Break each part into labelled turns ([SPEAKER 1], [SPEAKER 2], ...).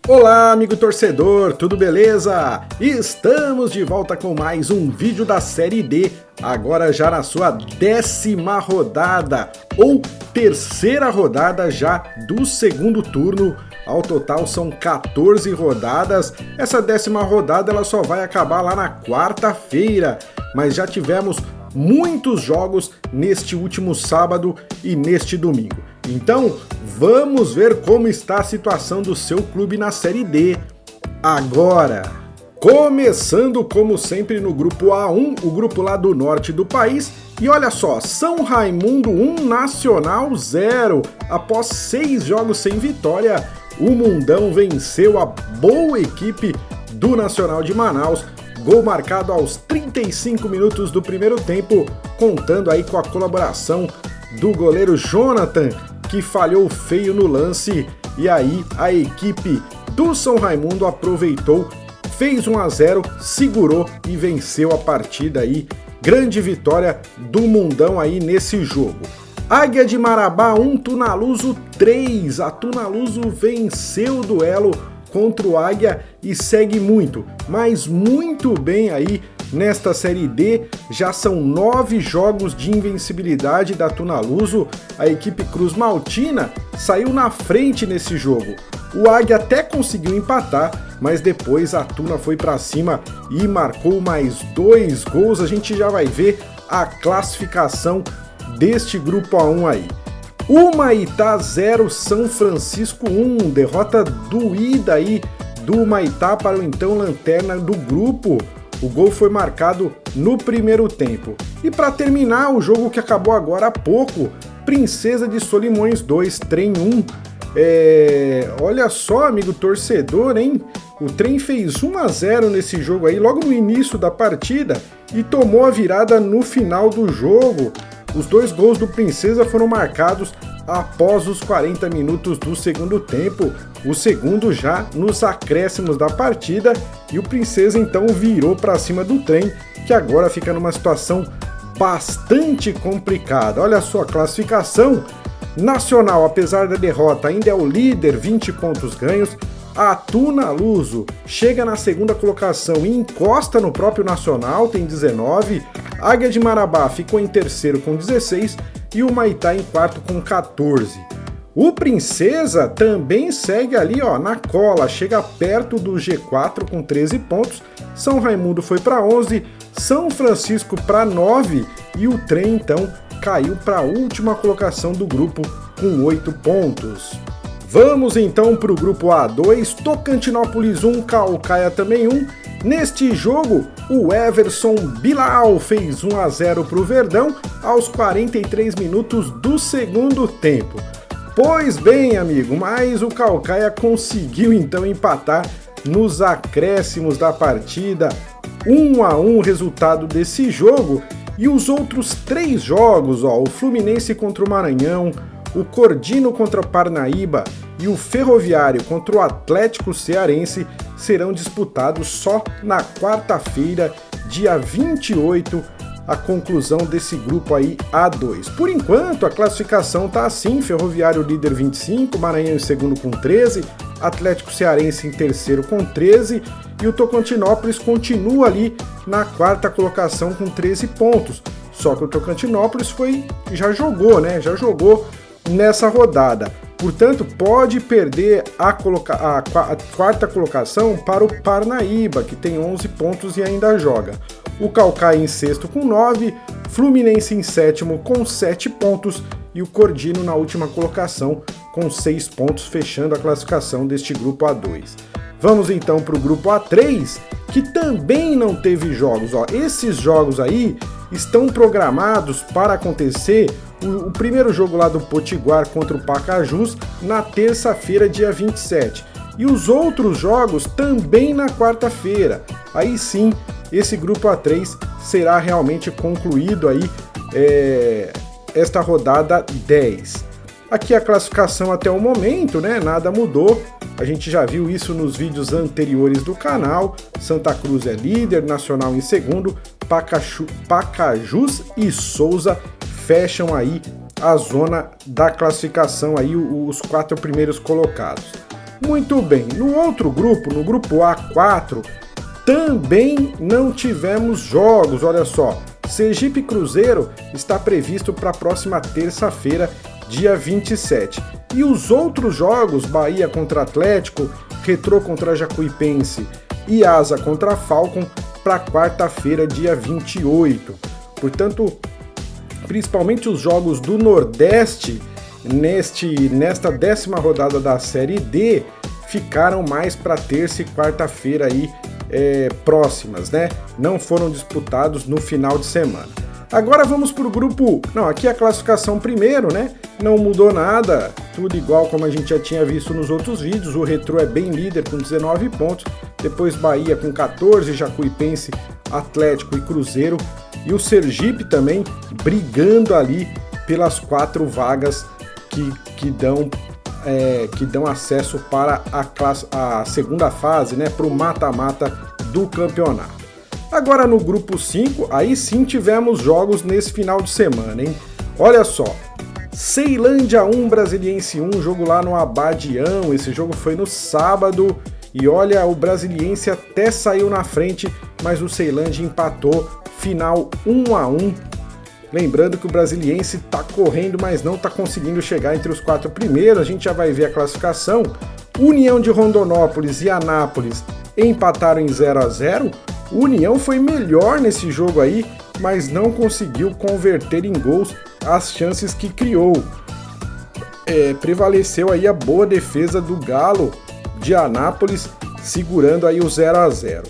[SPEAKER 1] Olá, amigo torcedor, tudo beleza? Estamos de volta com mais um vídeo da Série D, agora já na sua 10ª rodada, ou terceira rodada já do segundo turno. Ao total são 14 rodadas, essa 10ª rodada ela só vai acabar lá na quarta-feira, mas já tivemos muitos jogos neste último sábado e neste domingo. Então, vamos ver como está a situação do seu clube na Série D. Agora, começando como sempre no grupo A1, o grupo lá do norte do país. E olha só, São Raimundo 1, Nacional 0. Após 6 jogos sem vitória, o Mundão venceu a boa equipe do Nacional de Manaus. Gol marcado aos 35 minutos do primeiro tempo, contando aí com a colaboração do goleiro Jonathan, que falhou feio no lance, e aí a equipe do São Raimundo aproveitou, fez 1-0, segurou e venceu a partida aí. Grande vitória do Mundão aí nesse jogo. Águia de Marabá 1, Tunaluso 3. A Tunaluso venceu o duelo contra o Águia e segue muito, mas muito bem aí nesta Série D. Já são 9 jogos de invencibilidade da Tunaluso. A equipe Cruz Maltina saiu na frente nesse jogo. O Águia até conseguiu empatar, mas depois a Tuna foi para cima e marcou mais 2 gols. A gente já vai ver a classificação deste grupo A1 aí. Humaitá 0, São Francisco 1, derrota doída aí do Humaitá para o então lanterna do grupo. O gol foi marcado no primeiro tempo. E para terminar, o jogo que acabou agora há pouco, Princesa de Solimões 2, Trem 1. Olha só, amigo torcedor, hein? O Trem fez 1-0 nesse jogo aí, logo no início da partida, e tomou a virada no final do jogo. Os 2 gols do Princesa foram marcados após os 40 minutos do segundo tempo, o segundo já nos acréscimos da partida, e o Princesa então virou para cima do Trem, que agora fica numa situação bastante complicada. Olha só a classificação. Nacional, apesar da derrota, ainda é o líder, 20 pontos ganhos. A Tunaluso chega na segunda colocação e encosta no próprio Nacional, tem 19. Águia de Marabá ficou em terceiro com 16 e o Humaitá em quarto com 14. O Princesa também segue ali na cola, chega perto do G4 com 13 pontos. São Raimundo foi para 11, São Francisco para 9 e o Trem então caiu para a última colocação do grupo com 8 pontos. Vamos então para o grupo A2, Tocantinópolis 1, Caucaia também 1. Neste jogo, o Everson Bilal fez 1-0 para o Verdão aos 43 minutos do segundo tempo. Pois bem, amigo, mas o Caucaia conseguiu então empatar nos acréscimos da partida. 1-1 resultado desse jogo, e os outros 3 jogos, o Fluminense contra o Maranhão, o Cordino contra o Parnaíba e o Ferroviário contra o Atlético Cearense serão disputados só na quarta-feira, dia 28, a conclusão desse grupo aí A2. Por enquanto, a classificação tá assim: Ferroviário líder 25, Maranhão em segundo com 13, Atlético Cearense em terceiro com 13 e o Tocantinópolis continua ali na quarta colocação com 13 pontos. Só que o Tocantinópolis já jogou nessa rodada. Portanto, pode perder a quarta colocação para o Parnaíba, que tem 11 pontos e ainda joga. O Caucaia em sexto com 9, Fluminense em sétimo com 7 pontos e o Cordino na última colocação com 6 pontos, fechando a classificação deste grupo A2. Vamos então para o grupo A3, que também não teve jogos. Esses jogos aí estão programados para acontecer. O primeiro jogo lá do Potiguar contra o Pacajus na terça-feira, dia 27. E os outros jogos também na quarta-feira. Aí sim, esse grupo A3 será realmente concluído aí esta rodada 10. Aqui a classificação até o momento, né? Nada mudou. A gente já viu isso nos vídeos anteriores do canal. Santa Cruz é líder, Nacional em segundo, Pacajus e Souza fecham aí a zona da classificação, aí os 4 primeiros colocados. Muito bem, no outro grupo, no grupo A4, também não tivemos jogos, olha só. Sergipe Cruzeiro está previsto para a próxima terça-feira, dia 27. E os outros jogos, Bahia contra Atlético, Retrô contra Jacuipense e Asa contra Falcon, para quarta-feira, dia 28. Portanto, principalmente os jogos do Nordeste, nesta 10ª rodada da Série D, ficaram mais para terça e quarta-feira aí, próximas, né? Não foram disputados no final de semana. Agora vamos para o grupo... Não, aqui é a classificação primeiro, né? Não mudou nada, tudo igual como a gente já tinha visto nos outros vídeos. O Retrô é bem líder com 19 pontos, depois Bahia com 14, Jacuipense, Atlético e Cruzeiro, e o Sergipe também brigando ali pelas 4 vagas que dão acesso para a segunda fase, né? Para o mata-mata do campeonato. Agora no grupo 5, aí sim tivemos jogos nesse final de semana, hein? Olha só, Ceilândia 1, Brasiliense 1, jogo lá no Abadião, esse jogo foi no sábado, e olha, o Brasiliense até saiu na frente, mas o Ceilândia empatou, final 1-1. Lembrando que o Brasiliense está correndo, mas não está conseguindo chegar entre os 4 primeiros, a gente já vai ver a classificação. União de Rondonópolis e Anápolis empataram em 0-0, o União foi melhor nesse jogo aí, mas não conseguiu converter em gols as chances que criou. Prevaleceu aí a boa defesa do Galo de Anápolis, segurando aí o 0-0.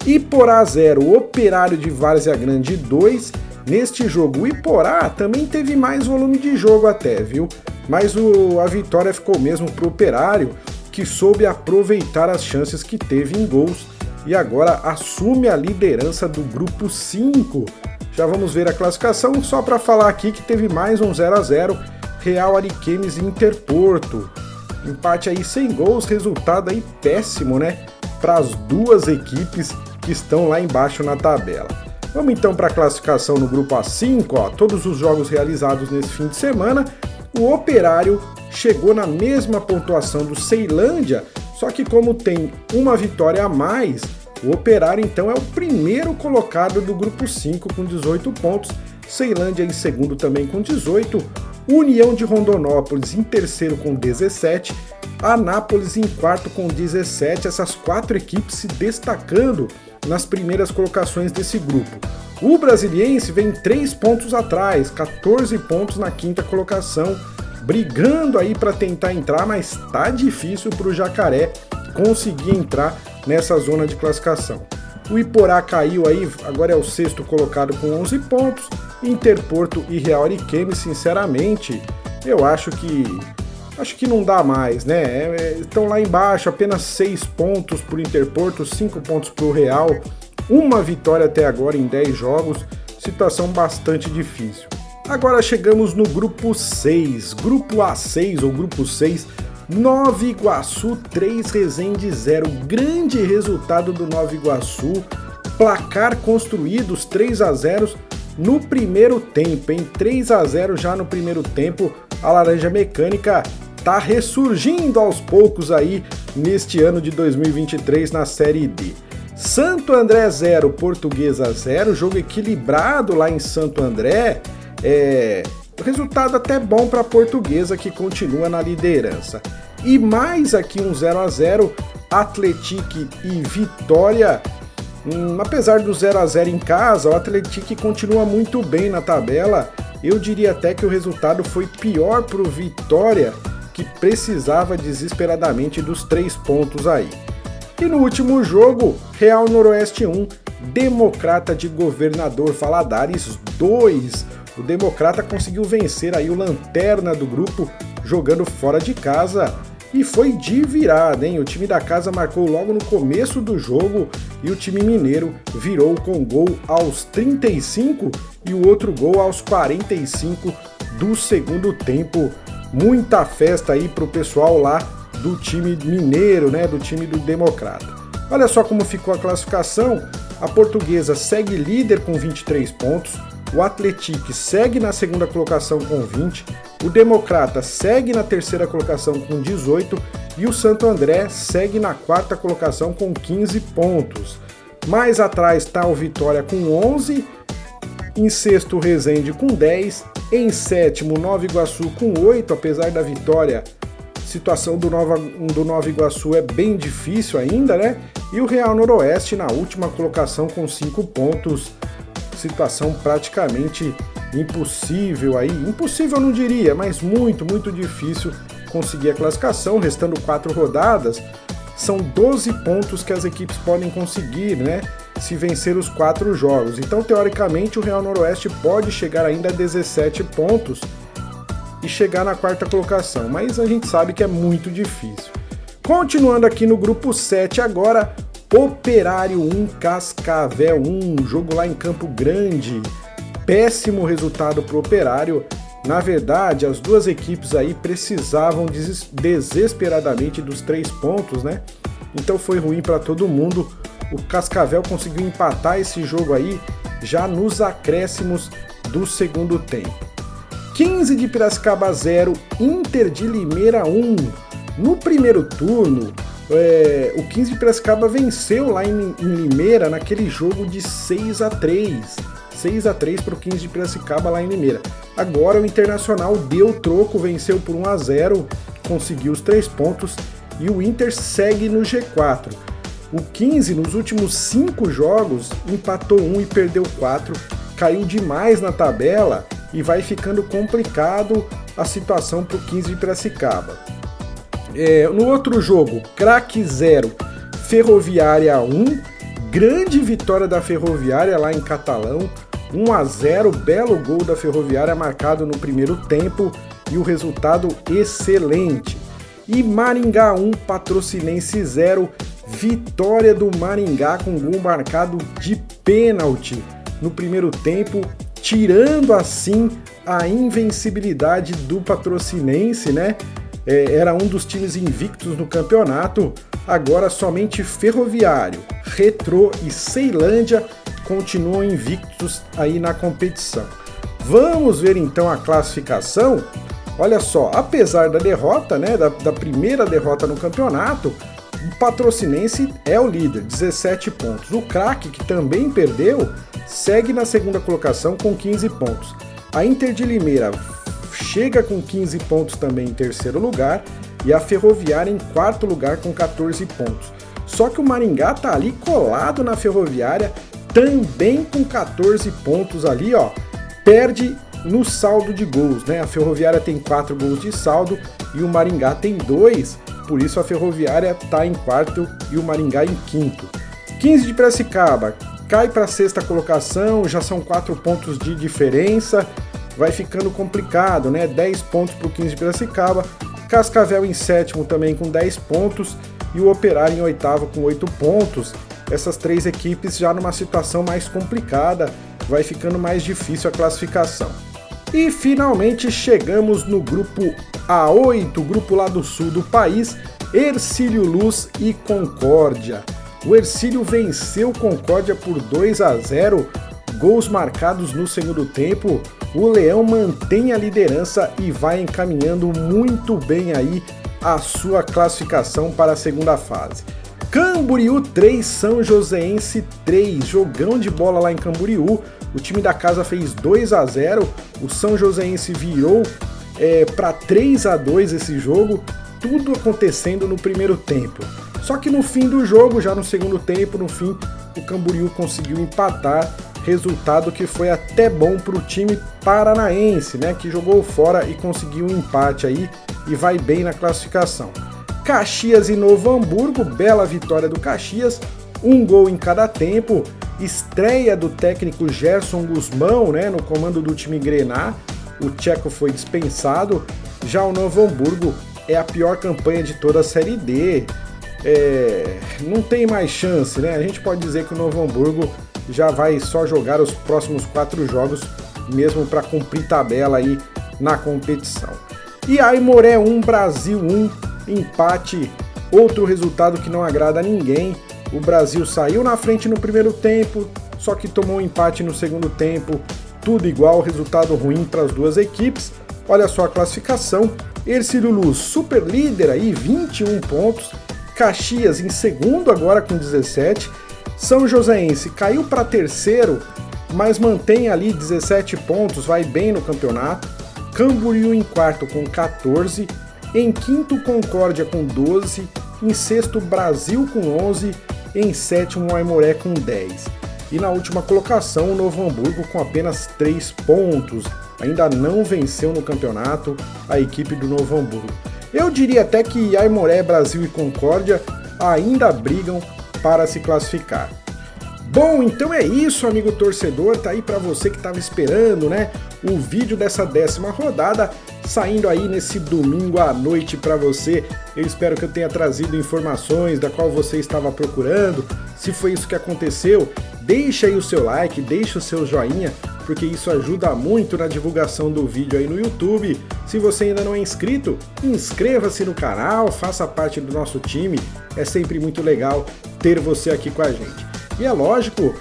[SPEAKER 1] Iporá 0, Operário de Várzea Grande 2. Neste jogo, o Iporá também teve mais volume de jogo até, viu? Mas a vitória ficou mesmo para o Operário, que soube aproveitar as chances que teve em gols e agora assume a liderança do grupo 5. Já vamos ver a classificação, só para falar aqui que teve mais um 0-0, Real Ariquemes e Interporto. Empate aí sem gols, resultado aí péssimo, né? Para as duas equipes que estão lá embaixo na tabela. Vamos então para a classificação no grupo A5, ó, todos os jogos realizados nesse fim de semana. O Operário chegou na mesma pontuação do Ceilândia, só que como tem uma vitória a mais, o Operário então é o primeiro colocado do grupo 5 com 18 pontos, Ceilândia em segundo também com 18, União de Rondonópolis em terceiro com 17, Anápolis em quarto com 17, essas 4 equipes se destacando nas primeiras colocações desse grupo. O Brasiliense vem 3 pontos atrás, 14 pontos na 5ª colocação, brigando aí para tentar entrar, mas tá difícil para o Jacaré conseguir entrar nessa zona de classificação. O Iporá caiu aí, agora é o 6º colocado com 11 pontos, Interporto e Real Ariquemes, sinceramente, eu acho que não dá mais, né? Estão lá embaixo, apenas 6 pontos para o Interporto, 5 pontos para o Real, uma vitória até agora em 10 jogos, situação bastante difícil. Agora chegamos no grupo 6, grupo A6 ou grupo 6, Nova Iguaçu 3, Resende 0, grande resultado do Nova Iguaçu, placar construídos 3-0 no primeiro tempo, em 3-0 já no primeiro tempo, a Laranja Mecânica tá ressurgindo aos poucos aí neste ano de 2023 na Série D. Santo André 0, Portuguesa 0, jogo equilibrado lá em Santo André, resultado até bom para a Portuguesa que continua na liderança. E mais aqui um 0-0, Atlético e Vitória. Apesar do 0-0 em casa, o Atlético continua muito bem na tabela. Eu diria até que o resultado foi pior para o Vitória, que precisava desesperadamente dos 3 pontos aí. E no último jogo, Real Noroeste 1, Democrata de Governador Valadares 2. O Democrata conseguiu vencer aí o lanterna do grupo jogando fora de casa e foi de virada, hein? O time da casa marcou logo no começo do jogo e o time mineiro virou com gol aos 35 e o outro gol aos 45 do segundo tempo. Muita festa aí pro pessoal lá do time mineiro, né? Do time do Democrata. Olha só como ficou a classificação. A Portuguesa segue líder com 23 pontos. o Atlético segue na segunda colocação com 20, o Democrata segue na terceira colocação com 18 e o Santo André segue na quarta colocação com 15 pontos. Mais atrás está o Vitória com 11, em sexto o Resende com 10, em sétimo Nova Iguaçu com 8, apesar da vitória, a situação do Nova Iguaçu é bem difícil ainda, né? E o Real Noroeste na última colocação com 5 pontos, situação praticamente impossível aí, impossível eu não diria, mas muito difícil conseguir a classificação, restando 4 rodadas, são 12 pontos que as equipes podem conseguir, né, se vencer os 4 jogos. Então, teoricamente, o Real Noroeste pode chegar ainda a 17 pontos e chegar na quarta colocação, mas a gente sabe que é muito difícil. Continuando aqui no grupo 7 agora, Operário 1, Cascavel 1, jogo lá em Campo Grande, péssimo resultado para o Operário. Na verdade, as duas equipes aí precisavam desesperadamente dos 3 pontos, né? Então foi ruim para todo mundo. O Cascavel conseguiu empatar esse jogo aí já nos acréscimos do segundo tempo. 15 de Piracicaba 0, Inter de Limeira 1. No primeiro turno, o 15 de Piracicaba venceu lá em Limeira naquele jogo de 6-3. 6-3 para o 15 de Piracicaba lá em Limeira. Agora o Internacional deu troco, venceu por 1-0, conseguiu os 3 pontos e o Inter segue no G4. O 15 nos últimos 5 jogos empatou 1 e perdeu 4, caiu demais na tabela e vai ficando complicado a situação para o 15 de Piracicaba. No outro jogo, Craque 0, Ferroviária 1, grande vitória da Ferroviária lá em Catalão, 1-0, belo gol da Ferroviária marcado no primeiro tempo e o resultado excelente. E Maringá 1, Patrocinense 0, vitória do Maringá com gol marcado de pênalti no primeiro tempo, tirando assim a invencibilidade do Patrocinense, né? Era um dos times invictos no campeonato, agora somente Ferroviário, Retrô e Ceilândia continuam invictos aí na competição. Vamos ver então a classificação. Olha só, apesar da derrota, né, da primeira derrota no campeonato, o Patrocinense é o líder, 17 pontos. O Craque, que também perdeu, segue na segunda colocação com 15 pontos. A Inter de Limeira chega com 15 pontos também em terceiro lugar e a Ferroviária em quarto lugar com 14 pontos. Só que o Maringá tá ali colado na Ferroviária, também com 14 pontos ali, ó, perde no saldo de gols, né? A Ferroviária tem 4 gols de saldo e o Maringá tem 2, por isso a Ferroviária tá em quarto e o Maringá em quinto. 15 de Piracicaba cai para a sexta colocação, já são 4 pontos de diferença, vai ficando complicado, né? 10 pontos para o 15 de Piracicaba, Cascavel em sétimo também com 10 pontos e o Operário em oitavo com 8 pontos. Essas 3 equipes já numa situação mais complicada, vai ficando mais difícil a classificação. E finalmente chegamos no grupo A8, grupo lá do sul do país, Hercílio Luz e Concórdia. O Hercílio venceu Concórdia por 2-0, gols marcados no segundo tempo. O Leão mantém a liderança e vai encaminhando muito bem aí a sua classificação para a segunda fase. Camboriú 3, São Joséense 3, jogão de bola lá em Camboriú, o time da casa fez 2-0, o São Joséense virou para 3-2 esse jogo, tudo acontecendo no primeiro tempo. Só que no fim do jogo, já no segundo tempo, no fim, o Camboriú conseguiu empatar, resultado que foi até bom para o time paranaense, né, que jogou fora e conseguiu um empate aí e vai bem na classificação. Caxias e Novo Hamburgo, bela vitória do Caxias, um gol em cada tempo, estreia do técnico Gerson Guzmão, né, no comando do time Grená, o tcheco foi dispensado, já o Novo Hamburgo é a pior campanha de toda a Série D, não tem mais chance, né, a gente pode dizer que o Novo Hamburgo já vai só jogar os próximos 4 jogos, mesmo para cumprir tabela aí na competição. E Aimoré 1, Brasil 1, empate, outro resultado que não agrada a ninguém. O Brasil saiu na frente no primeiro tempo, só que tomou um empate no segundo tempo tudo igual, resultado ruim para as duas equipes. Olha só a classificação, Ercílio Luz super líder aí, 21 pontos, Caxias em segundo agora com 17, São Joséense caiu para terceiro, mas mantém ali 17 pontos, vai bem no campeonato, Camboriú em quarto com 14, em quinto Concórdia com 12, em sexto Brasil com 11, em sétimo Aimoré com 10. E na última colocação o Novo Hamburgo com apenas 3 pontos, ainda não venceu no campeonato a equipe do Novo Hamburgo. Eu diria até que Aimoré, Brasil e Concórdia ainda brigam para se classificar. Bom, então é isso, amigo torcedor, tá aí para você que estava esperando, né? O vídeo dessa 10ª rodada saindo aí nesse domingo à noite para você. Eu espero que eu tenha trazido informações da qual você estava procurando. Se foi isso que aconteceu, deixa aí o seu like, deixa o seu joinha, porque isso ajuda muito na divulgação do vídeo aí no YouTube. Se você ainda não é inscrito, inscreva-se no canal, faça parte do nosso time. É sempre muito legal ter você aqui com a gente. E é lógico,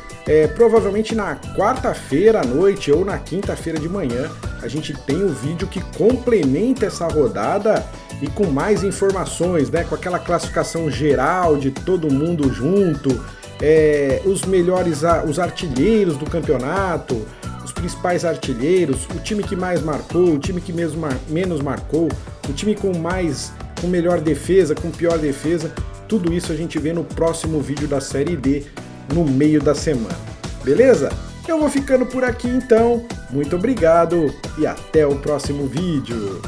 [SPEAKER 1] provavelmente na quarta-feira à noite ou na quinta-feira de manhã, a gente tem o vídeo que complementa essa rodada e com mais informações, né? Com aquela classificação geral de todo mundo junto, os melhores, os artilheiros do campeonato, os principais artilheiros, o time que mais marcou, o time que menos marcou, o time com melhor defesa, com pior defesa. Tudo isso a gente vê no próximo vídeo da Série D, no meio da semana. Beleza? Eu vou ficando por aqui então. Muito obrigado e até o próximo vídeo.